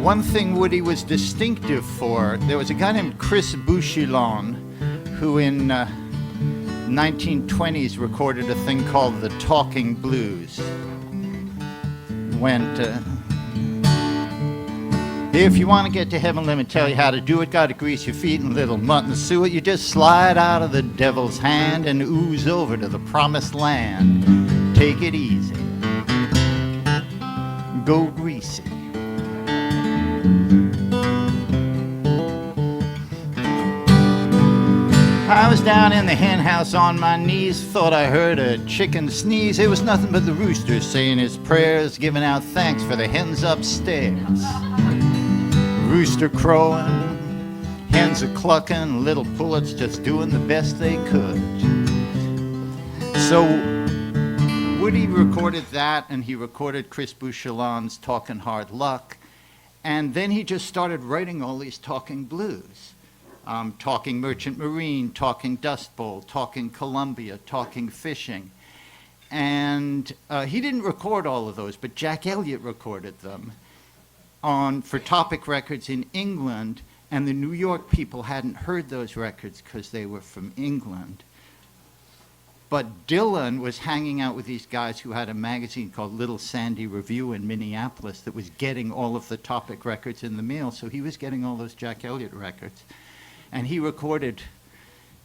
One thing Woody was distinctive for, there was a guy named Chris Bouchillon who in 1920s recorded a thing called the Talking Blues. Went, if you want to get to heaven, let me tell you how to do it. Got to grease your feet in little mutton suet. You just slide out of the devil's hand and ooze over to the promised land. Take it easy. Go greasy. I was down in the hen house on my knees, thought I heard a chicken sneeze. It was nothing but the rooster saying his prayers, giving out thanks for the hens upstairs. Rooster crowing, hens a-clucking, little pullets just doing the best they could. So Woody recorded that, and he recorded Chris Bouchillon's Talkin' Hard Luck, and then he just started writing all these talking blues. Talking Merchant Marine, Talking Dust Bowl, Talking Columbia, Talking Fishing. And he didn't record all of those, but Jack Elliott recorded them for Topic Records in England, and the New York people hadn't heard those records because they were from England. But Dylan was hanging out with these guys who had a magazine called Little Sandy Review in Minneapolis that was getting all of the Topic records in the mail, so he was getting all those Jack Elliott records. And he recorded,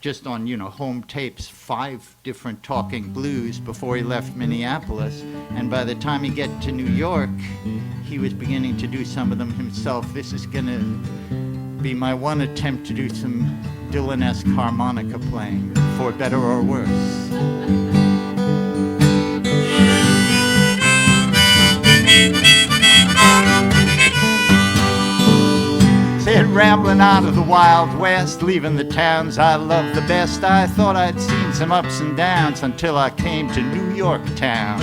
just on, home tapes, 5 different talking blues before he left Minneapolis. And by the time he get to New York, he was beginning to do some of them himself. This is going to be my one attempt to do some Dylan-esque harmonica playing, for better or worse. Said rambling out of the Wild West, leaving the towns I love the best. I thought I'd seen some ups and downs until I came to New York town.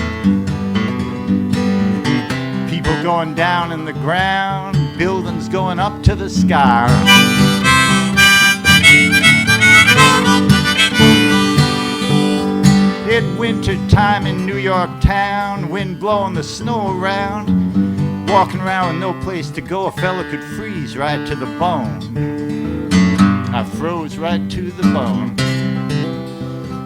People going down in the ground, buildings going up to the sky. It winter time in New York town, wind blowing the snow around. Walking around with no place to go, a fella could freeze right to the bone. I froze right to the bone.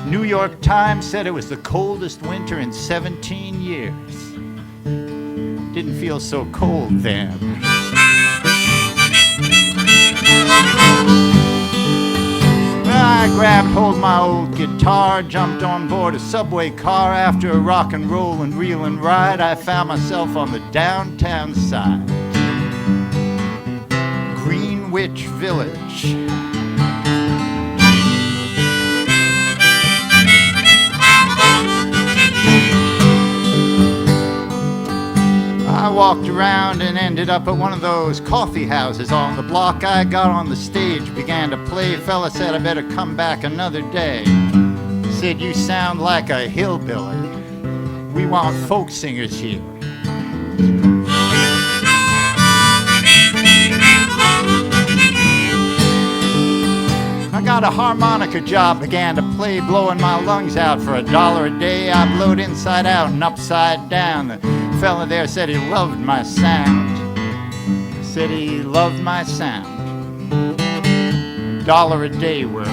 New York Times said it was the coldest winter in 17 years. Didn't feel so cold then. I grabbed hold of my old guitar, jumped on board a subway car. After a rock and roll and reelin' ride, I found myself on the downtown side. Greenwich Village. I walked around and ended up at one of those coffee houses on the block. I got on the stage, began to play. Fella said I better come back another day. Said, you sound like a hillbilly. We want folk singers here. I got a harmonica job, began to play, blowing my lungs out for $1 a day. I blowed inside out and upside down. The fella there said he loved my sound. Said he loved my sound. $1 a day world.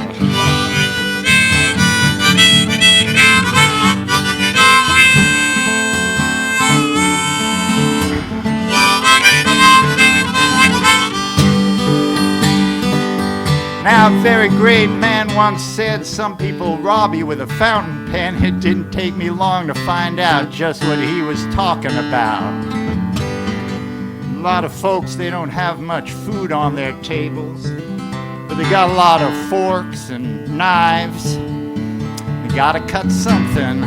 Now, a very great man once said, some people rob you with a fountain pen. It didn't take me long to find out just what he was talking about. A lot of folks, they don't have much food on their tables, but they got a lot of forks and knives. They gotta cut something.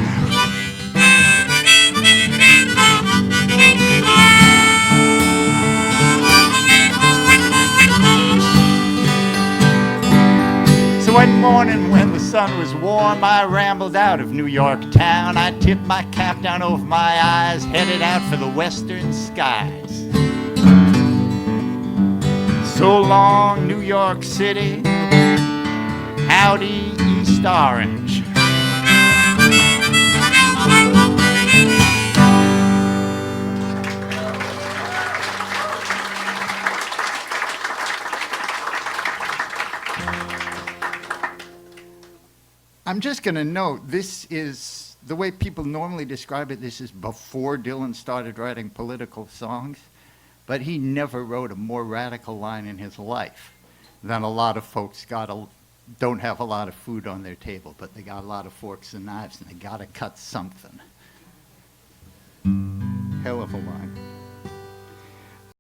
So one morning when the sun was warm, I rambled out of New York town. I tipped my cap down over my eyes, headed out for the western skies. So long, New York City. Howdy, East Orange. I'm just going to note, this is, the way people normally describe it, this is before Dylan started writing political songs, but he never wrote a more radical line in his life than a lot of folks don't have a lot of food on their table, but they got a lot of forks and knives, and they got to cut something. Hell of a line.